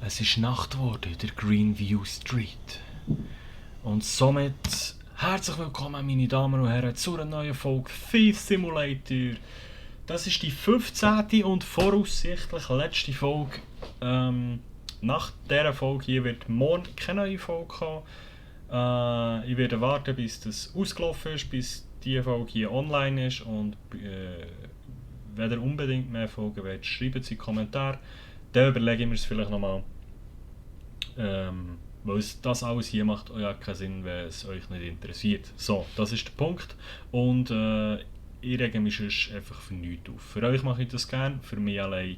Es ist Nacht geworden in der Greenview Street. Und somit herzlich willkommen, meine Damen und Herren, zu einer neuen Folge Thief Simulator. Das ist die 15. und voraussichtlich letzte Folge. Nach dieser Folge hier wird morgen keine neue Folge kommen. Ich werde warten, bis das ausgelaufen ist, bis diese Folge hier online ist. Und wenn ihr unbedingt mehr Folgen wollt, schreibt sie in die Kommentare. Dann überlege ich mir es vielleicht nochmal. Weil das alles hier macht ja keinen Sinn, wenn es euch nicht interessiert. So, das ist der Punkt. Und ich rege mich sonst einfach für nichts auf. Für euch mache ich das gerne, für mich allein.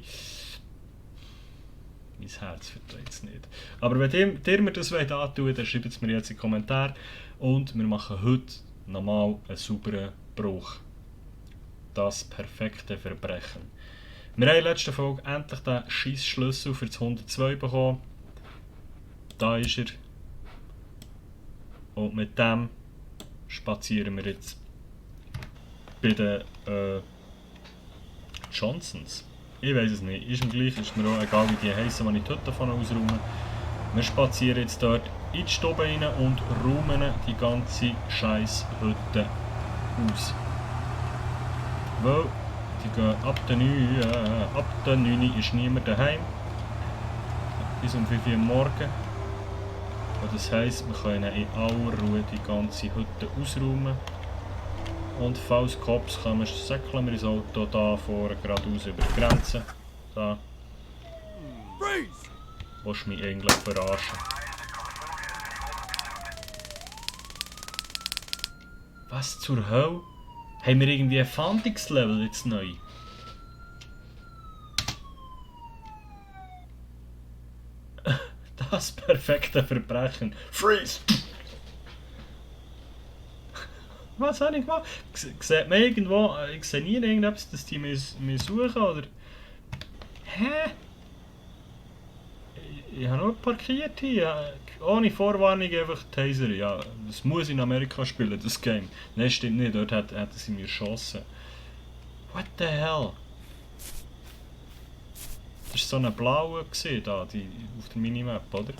Mein Herz verträgt es nicht. Aber wenn ihr mir das antun wollt, dann schreibt es mir jetzt in die Kommentare. Und wir machen heute nochmal einen sauberen Bruch. Das perfekte Verbrechen. Wir haben in der letzten Folge endlich den scheiß Schlüssel für das 102 bekommen. Da ist er. Und mit dem spazieren wir jetzt bei den Johnsons. Ich weiß es nicht. Ist mir gleich, ist mir auch egal, wie die heissen, wenn ich die Hütte davon ausräume. Wir spazieren jetzt dort in die Stube rein und räumen die ganze scheiß Hütte aus. Weil die gehen ab der 9 ist niemand daheim. Bis um 5 Uhr morgens. Und das heisst, wir können in aller Ruhe die ganze Hütte ausräumen. Und falls Cops kommen, säckeln wir ins Auto da vorne geradeaus über die Grenze. Da. Willst du mich eigentlich verarschen? Was zur Hölle? Haben wir irgendwie ein Fahndungslevel jetzt neu? Das perfekte Verbrechen. Freeze! Was habe ich gemacht? Sieht man irgendwo, ich sehe nie irgendetwas, dass die mich suchen, oder? Hä? Ich habe nur parkiert hier, ohne Vorwarnung einfach Taser. Ja, das muss in Amerika spielen, das Game. Nein, stimmt nicht, dort hätten sie mir geschossen. What the hell? Das war so eine blaue da, die auf der Minimap, oder?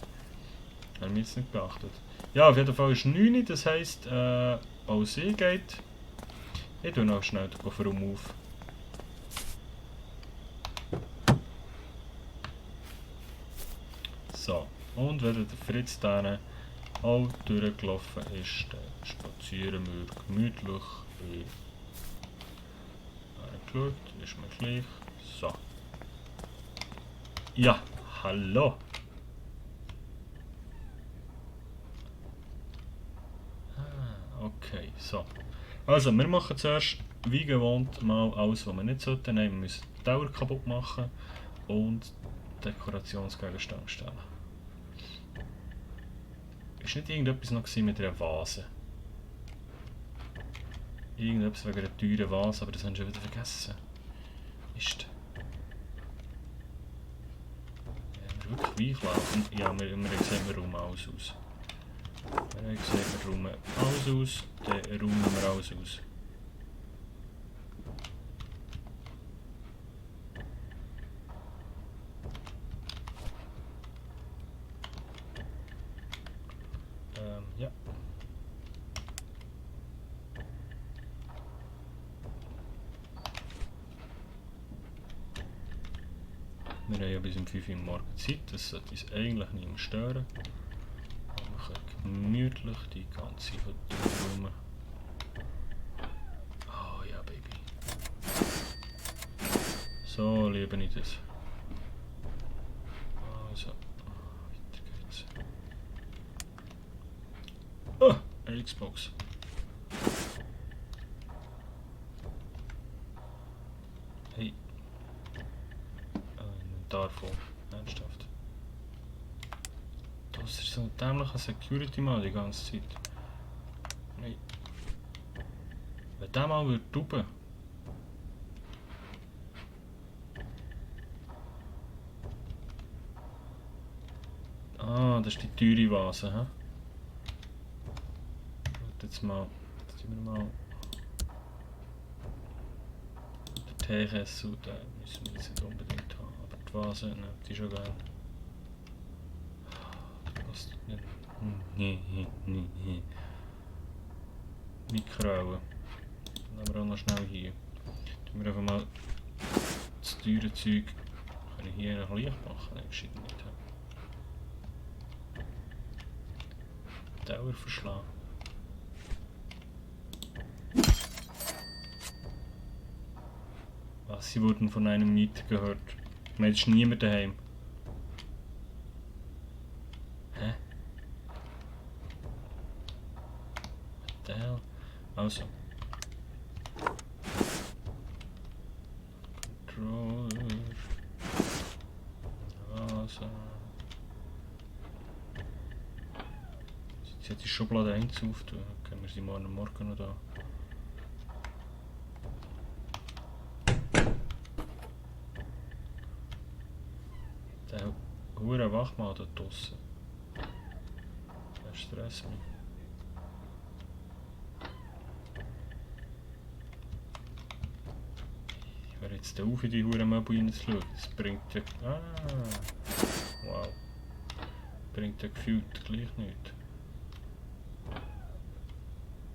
Haben wir jetzt nicht beachtet. Ja, auf jeden Fall ist 9, das heisst, auch sie geht. Ich tue noch schnell den Kofferraum auf. So, und wenn der Fritz dann auch durchgelaufen ist, dann spazieren wir gemütlich in. Geschaut, ist mir gleich. So. Ja, hallo. Okay, so. Also, wir machen zuerst, wie gewohnt, mal alles, was wir nicht sollten. Wir müssen die Dauer kaputt machen und Dekorationsgegenstände stellen. Ist nicht irgendetwas noch mit einer Vase? Irgendetwas wegen einer teuren Vase, aber das haben wir schon wieder vergessen. Mist. Ja, wir wirklich weichlaufen. Ja, wir sehen, wir räumen alles aus. Wir haben gesehen, wir räumen alles aus, dann räumen wir alles aus. Ja. Wir haben ja bis um 5 Uhr morgens Zeit, das sollte uns eigentlich nicht mehr stören. Wir können gemütlich die ganze Hütte räumen. Oh ja, Baby. So liebe ich das. Also, weiter geht's. Oh, eine Xbox. Hey. Inventar voll. Ernsthaft. Das ist so ein dämlicher Security-Mann die ganze Zeit. Nein. Wenn der mal würde tuben. Ah, das ist die teure Vase, hä? Jetzt mal. Jetzt tun wir mal. Den Teekessel, den müssen wir jetzt nicht unbedingt haben. Aber die Vase, ne, die ist schon geil. Was denn? Nee. Mikrowellen. Dann wir auch noch schnell hier. Tun wir einfach mal das teure Zeug. Kann ich hier noch Licht machen? Nein, gescheit nicht. Teller verschlagen. Was? Sie wurden von einem Mieter gehört. Man ist niemand daheim. Hä? What the hell? Also. Controller. Also. Jetzt hat die Schublade 1 auftun. Können wir sie morgen noch da. Der hure Wachmann da draussen. Der stresst mich. Ich höre jetzt auf, in die hure Möbel hineinzuschauen. Das bringt ja... Ah! Wow. Bringt ja gefühlt gleich nichts.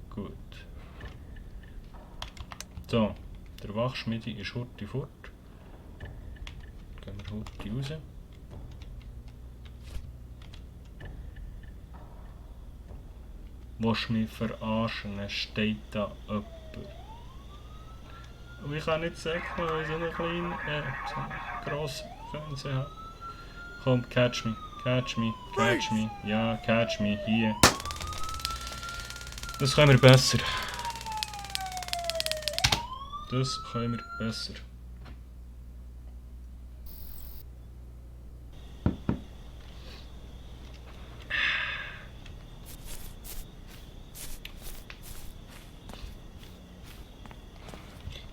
Gut. So, der Wachschmiede ist heute fort. Gehen wir heute raus. Willst du mich verarschen? Es steht da jemand. Und ich kann nicht sagen, weil ich so einen kleinen, so einen grossen Fernseher habe. Komm, catch me. Ja, catch me, hier. Das können wir besser.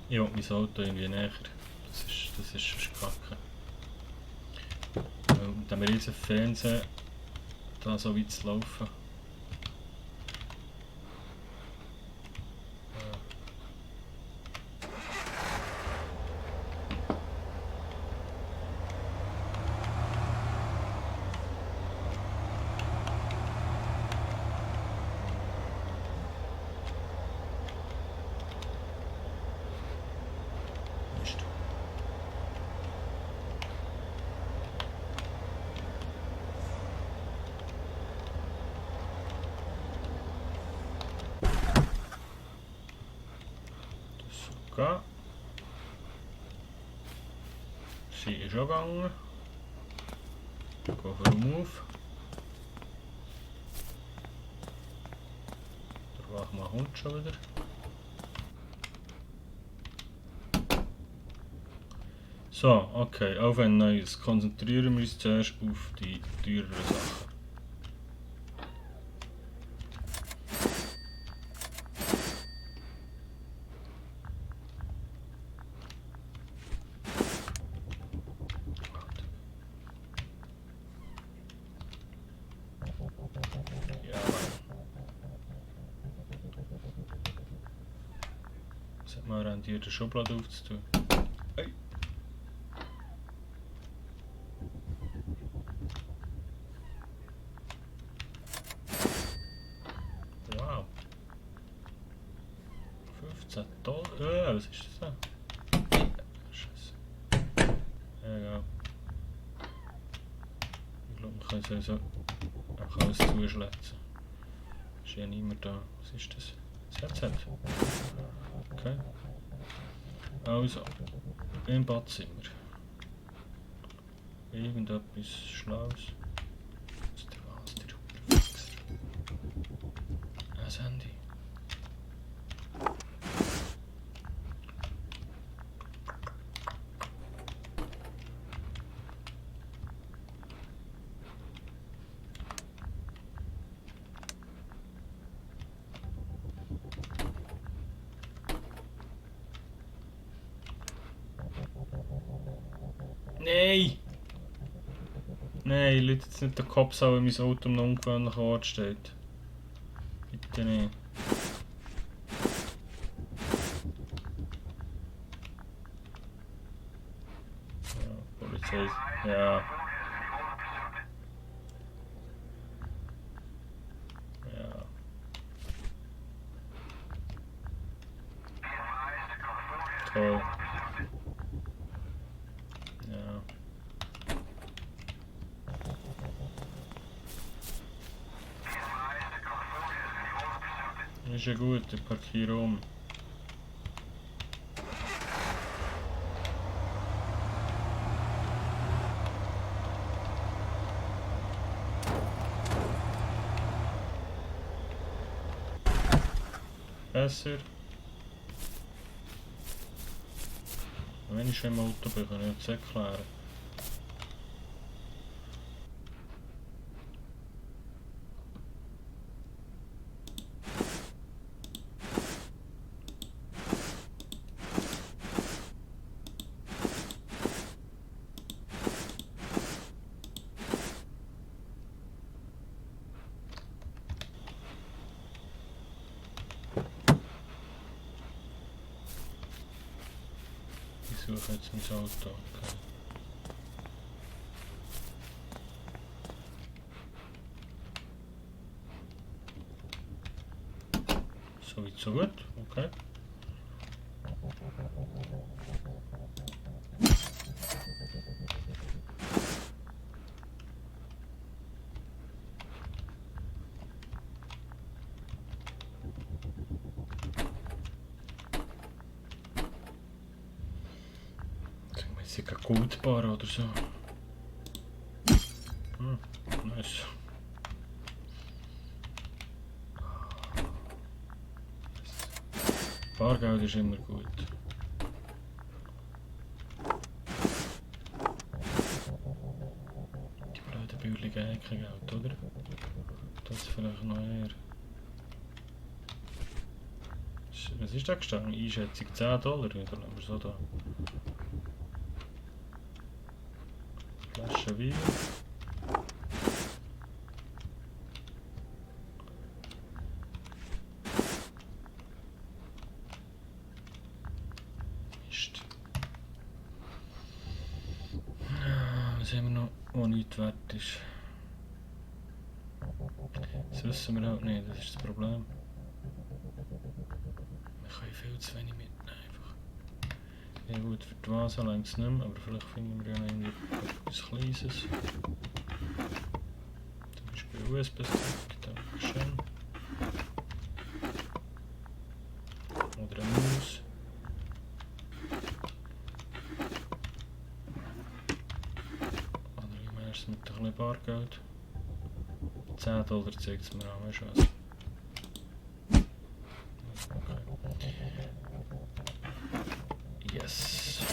Ich will mein Auto irgendwie näher. Das ist schon kacke. Mit dem riesen Fernseher da so weit zu laufen. Okay. Sie ist auch gegangen. Go for a move. Der Wachmann kommt schon wieder. So, okay, auf ein neues. Konzentrieren wir uns zuerst auf die teureren Sachen. Es hat mal rendiert, die Schublade aufzutun. Hey. Wow. 15 $. Was ist das da? Scheiße. Ja. Ich glaube, man kann es also einfach alles zuschlätzen. Ist ja niemand da. Was ist das? Das Headset. Okay. Also, im Badzimmer. Irgendetwas Schlaues. Was ist der Fixer? Das Handy. Nein! Nein, Leute, jetzt nicht der Kopf, wenn mein Auto am ungewöhnlichen Ort steht. Bitte nicht. Ja, Polizei. Ja. Toll. Ja. Ist ja gut, ich parkiere um. Besser. Wenn ich schon im Auto bin, kann ich das erklären. Ich suche jetzt mein Auto. Okay. So weit, so gut. Okay. Ist ja kein Goldbar oder so. Hm, nice. Bargeld ist immer gut. Die blöden Bürligen haben kein Geld, oder? Das vielleicht noch eher. Was ist da gestanden? Einschätzung $10, oder lassen wir so da. Flasche Wein. Mist. Was haben wir noch, was nichts wert ist? Das wissen wir halt nicht, das ist das Problem. Wir können viel zu wenig mitnehmen einfach. Ja gut, für die Vase längt es nicht mehr, aber vielleicht finden wir ja noch irgendwie etwas Kleines. Zum Beispiel USB-Stick, dankeschön. Oder eine Maus. Oder wie meinst du mit ein bisschen Bargeld? $10 zeigt es mir an, weißt du was? Yes.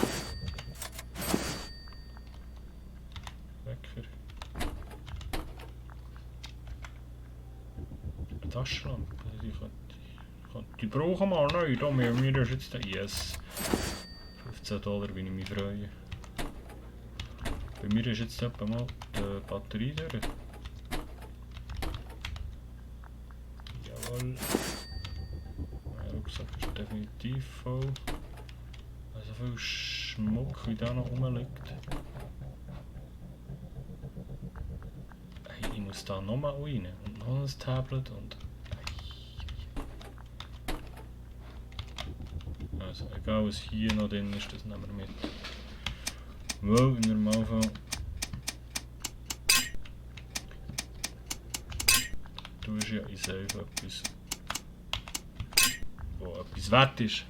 Wecker. Eine Taschenlampe. Die brauchen wir neu. Da mir ist jetzt der Yes. $15 bin ich mich freuen. Bei mir ist jetzt etwa mal die Batterie durch. Jawohl. Mein Rucksack ist definitiv voll. So viel Schmuck, wie da noch rumliegt. Hey, ich muss da nochmal rein. Und noch ein Tablet und... Also egal was hier noch drin ist, das nehmen wir mit. Wow, in Normalfall. Du hast ja in Safe etwas, wo etwas wert ist.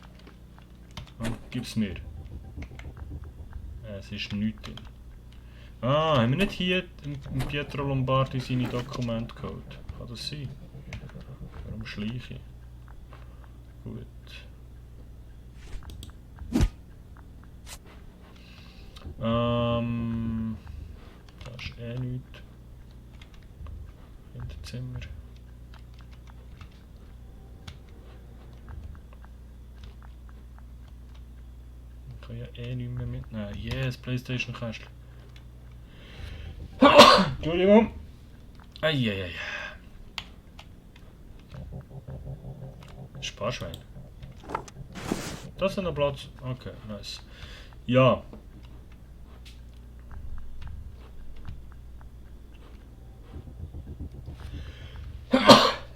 Gib's mir. Es ist nichts drin. Ah, haben wir nicht hier im Pietro Lombardi seine Dokumente geholt? Kann das sein? Warum schleiche ich? Gut. Da ist eh nichts. Hinterzimmer. Ich kann ja eh nicht mehr mitnehmen. Yes, PlayStation-Kästchen. Entschuldigung. Eieiei. Sparschwein. Das ist noch Platz. Okay, nice. Ja.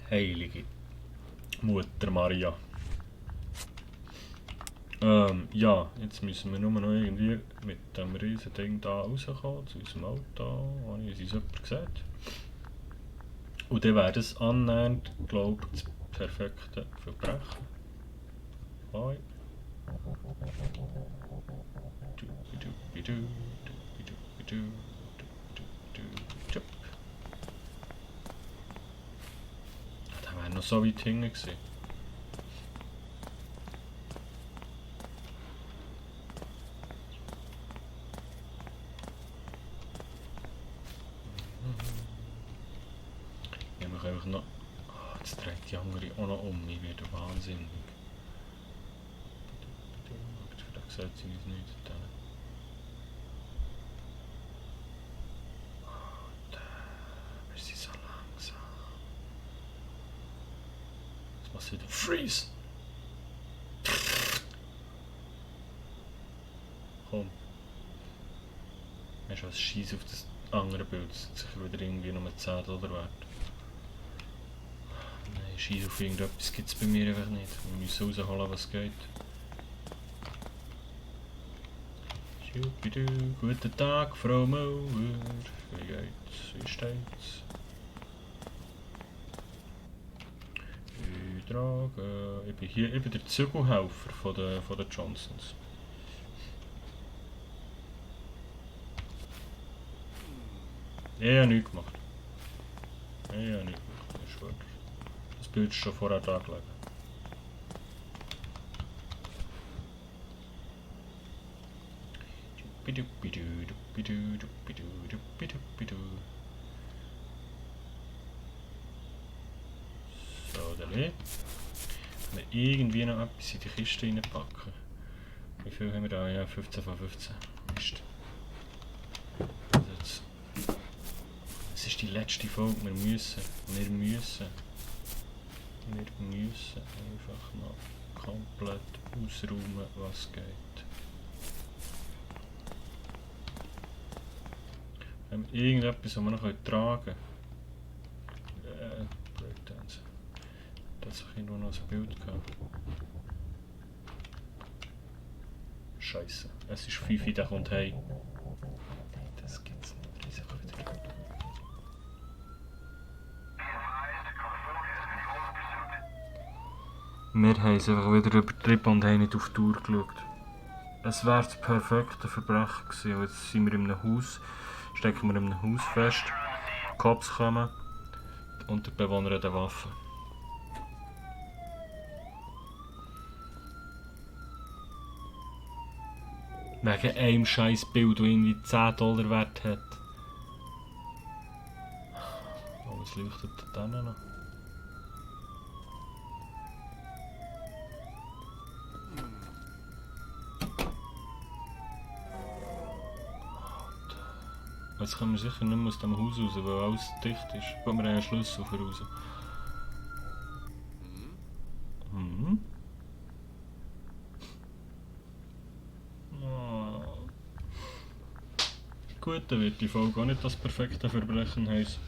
Heilige Mutter Maria. Ja, jetzt müssen wir nur noch irgendwie mit dem riesen Ding da rauskommen, zu unserem Auto, wo ich uns jemand sieht. Und dann wäre das annähernd, glaube ich, das perfekte Verbrechen. Hoi. Da wäre noch so weit hinten gewesen. Ich mache einfach noch... Oh, jetzt dreht die andere auch noch um. Ich werde wahnsinnig. Vielleicht sagt sie uns nicht. Wir sind so langsam. Jetzt muss wieder Freeze! Komm. Hast du was Scheiß auf das andere Bild, das sich wieder irgendwie nur 10 $, wert. Nein, Scheiß auf irgendetwas gibt es bei mir einfach nicht. Wir müssen rausholen, was geht. Schubidu, guten Tag, Frau Mauer. Wie geht's? Wie steht's? Ich bin hier, ich bin der Zügelhelfer von den Johnsons. Ich habe nichts gemacht. Ich schwöre. Das Bild ist schon vorher da gelegen. So, dann wir irgendwie noch etwas in die Kiste reinpacken. Wie viel haben wir da? Ja, 15 von 15. Mist. Jetzt. Es ist die letzte Folge. Wir müssen einfach noch komplett ausräumen, was geht. Haben wir irgendetwas, was wir noch tragen können? Breakdance. Tatsächlich nur noch ein Bild gehabt. Scheiße. Es ist 5 Uhr, der kommt heim. Das gibt's nicht. Ich sag wieder. Wir haben es einfach wieder übertrieben und haben nicht auf die Uhr geschaut. Es wäre das perfekte Verbrechen gewesen. Jetzt sind wir in einem Haus, stecken wir in einem Haus fest, die Cops kommen und der Bewohner hat eine Waffe. Wegen einem scheiß Bild, das irgendwie 10 $ wert hat. Oh, was leuchtet da noch? Jetzt kommen wir sicher nicht mehr aus dem Haus raus, weil alles dicht ist. Gehen wir einen Schlüssel für raus. Mhm. Oh. Gut, dann wird die Folge auch nicht das perfekte Verbrechen heißen.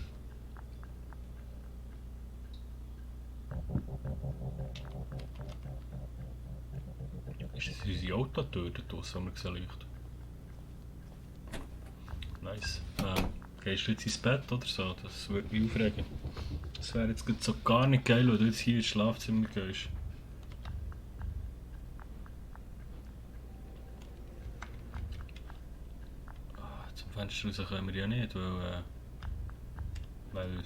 Ist das unsere Autotür da draussen, die wir gesehen leuchtet? Nice. Gehst du jetzt ins Bett oder so? Das würde mich aufregen. Das wäre jetzt so gar nicht geil, wenn du jetzt hier ins Schlafzimmer gehst. Zum Fenster raus können wir ja nicht, weil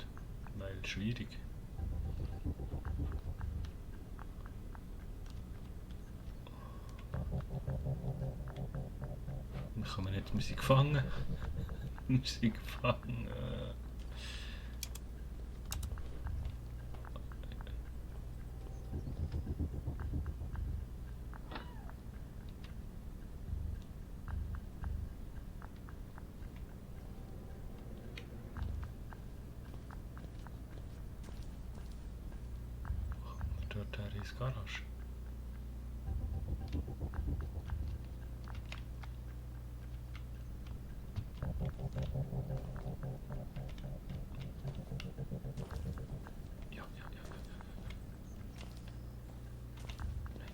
schwierig. Wir kommen nicht, wir sind gefangen. Wir sind gefangen. Dort ins Garage. Ja. Nein.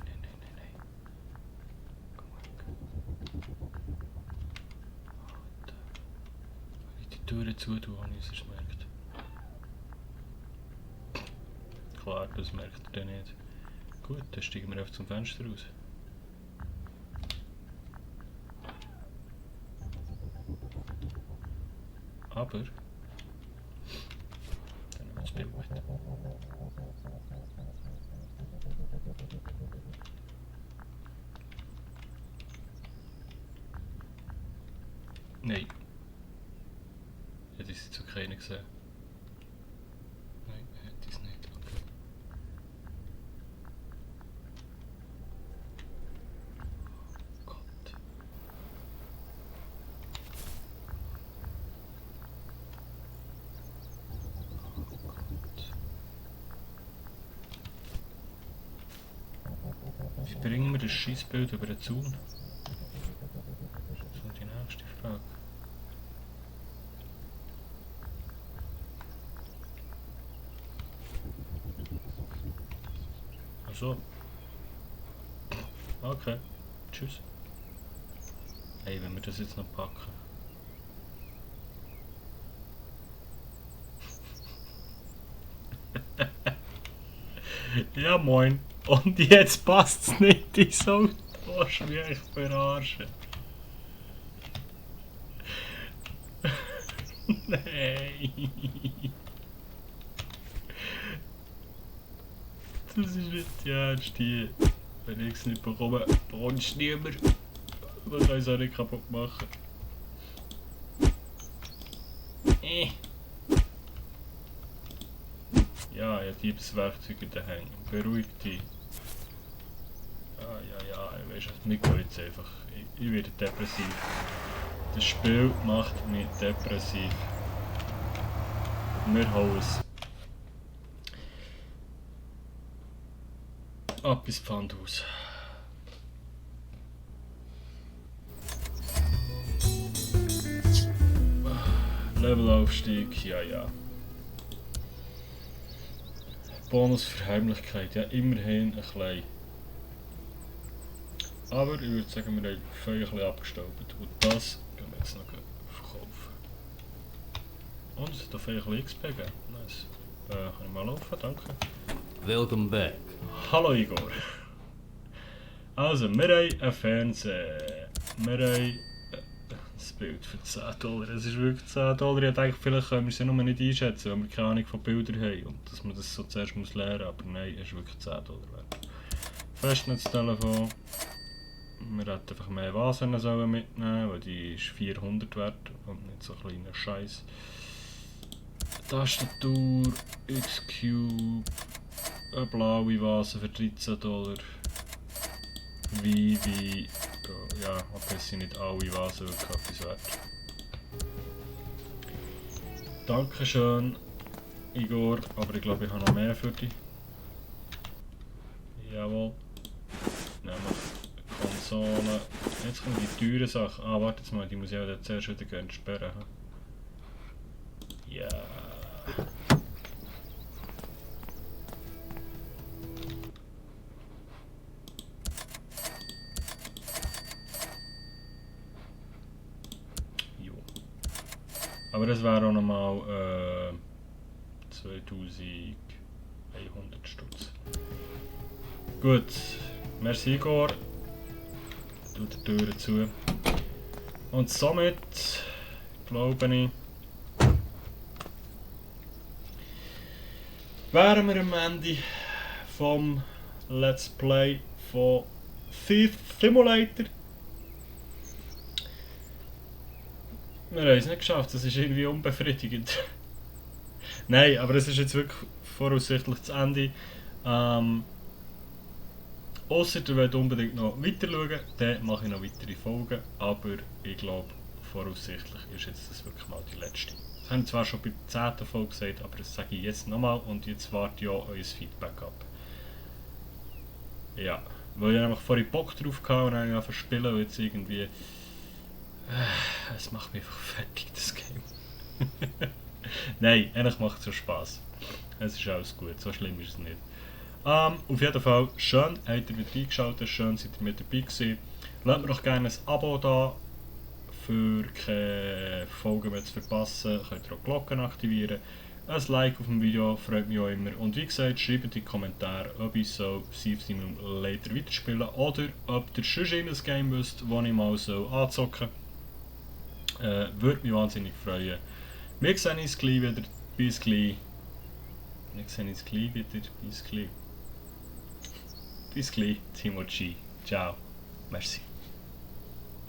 Türen zutun, wenn ich es merkt. Klar, das merkt er dann nicht. Gut, dann steigen wir einfach zum Fenster raus. Aber... Dann nehmen wir das Bild mit. Nein. Hätte ich sie zu keiner gesehen. Nein, hätte ich es nicht. Okay. Oh Gott. Wie bringen wir das Schießbild über den Zaun? Das ist die nächste Frage. Ach so. Okay. Tschüss. Hey, wenn wir das jetzt noch packen. Ja moin. Und jetzt passt's nicht ins Auto. Willst du mich echt verarschen? Nein. Das ist nicht die Ernst hier. Wenn ich es nicht bekomme, brauchst du niemand. Man kann es auch nicht kaputt machen. Ja, ich habe Diebswerkzeuge daheim. Beruhig dich. Ja, ich weiß es nicht, jetzt einfach. Ich werde depressiv. Das Spiel macht mich depressiv. Wir hauen es. Ab ins Pfandhaus. Levelaufstieg, ja. Bonus für Heimlichkeit, ja, immerhin ein klein. Aber ich würde sagen, wir haben viel ein bisschen abgestaubt. Und das können wir jetzt noch verkaufen. Und es hat auch viel XP gegeben. Nice. Kann ich mal laufen, danke. Welcome back. Hallo Igor. Also, wir haben einen Fernseher. Wir haben das Bild für $10. Es ist wirklich $10. Ich dachte, vielleicht können wir es ja nur nicht einschätzen, weil wir keine Ahnung von Bildern haben. Und dass man das so zuerst muss lernen muss. Aber nein, es ist wirklich $10 wert. Festnetztelefon. Wir hätten einfach mehr Vasen mitnehmen, weil die ist 400 wert und nicht so ein kleiner Scheiß. Tastatur, X-Cube, eine blaue Vase für $13. Wie, ja, aber es sind nicht alle Vasen wirklich etwas wert. Dankeschön, Igor, aber ich glaube, ich habe noch mehr für dich. Jawohl. Nämlich Konsole. Jetzt kommen die teuren Sachen. Ah, warte jetzt mal, die muss ich auch zuerst wieder entsperren. Ja. Jo. Aber das wäre auch nochmal 2100 Stutz. Gut. Merci Igor. Tut die Türen zu. Und somit glaube ich, wären wir am Ende vom Let's Play von Thief Simulator. Wir haben es nicht geschafft, das ist irgendwie unbefriedigend. Nein, aber es ist jetzt wirklich voraussichtlich das Ende. Ausser ihr wollt unbedingt noch weiter schauen, dann mache ich noch weitere Folgen, aber ich glaube, voraussichtlich ist jetzt das wirklich mal die letzte. Das habe ich zwar schon bei der 10. Folge gesagt, aber das sage ich jetzt nochmal und jetzt warte ich auch euer Feedback ab. Ja, weil ich einfach vorhin Bock drauf hatte und dann einfach spielen und jetzt irgendwie... es macht mich einfach fertig, das Game. Nein, eigentlich macht es so Spass. Es ist alles gut, so schlimm ist es nicht. Auf jeden Fall, schön habt ihr wieder eingeschaltet, schön seid ihr mit dabei gewesen. Lasst mir doch gerne ein Abo da für keine Folgen mehr zu verpassen, könnt ihr auch die Glocken aktivieren. Ein Like auf dem Video freut mich auch immer. Und wie gesagt, schreibt in die Kommentare, ob ich so Thief Simulator weiterspielen oder ob ihr schon ein Game wisst, das ich mal so anzocken soll. Würde mich wahnsinnig freuen. Wir sehen uns gleich wieder. Bis gleich. Wir sehen uns gleich wieder. Bis gleich. Bis gleich, Timo G. Ciao. Merci.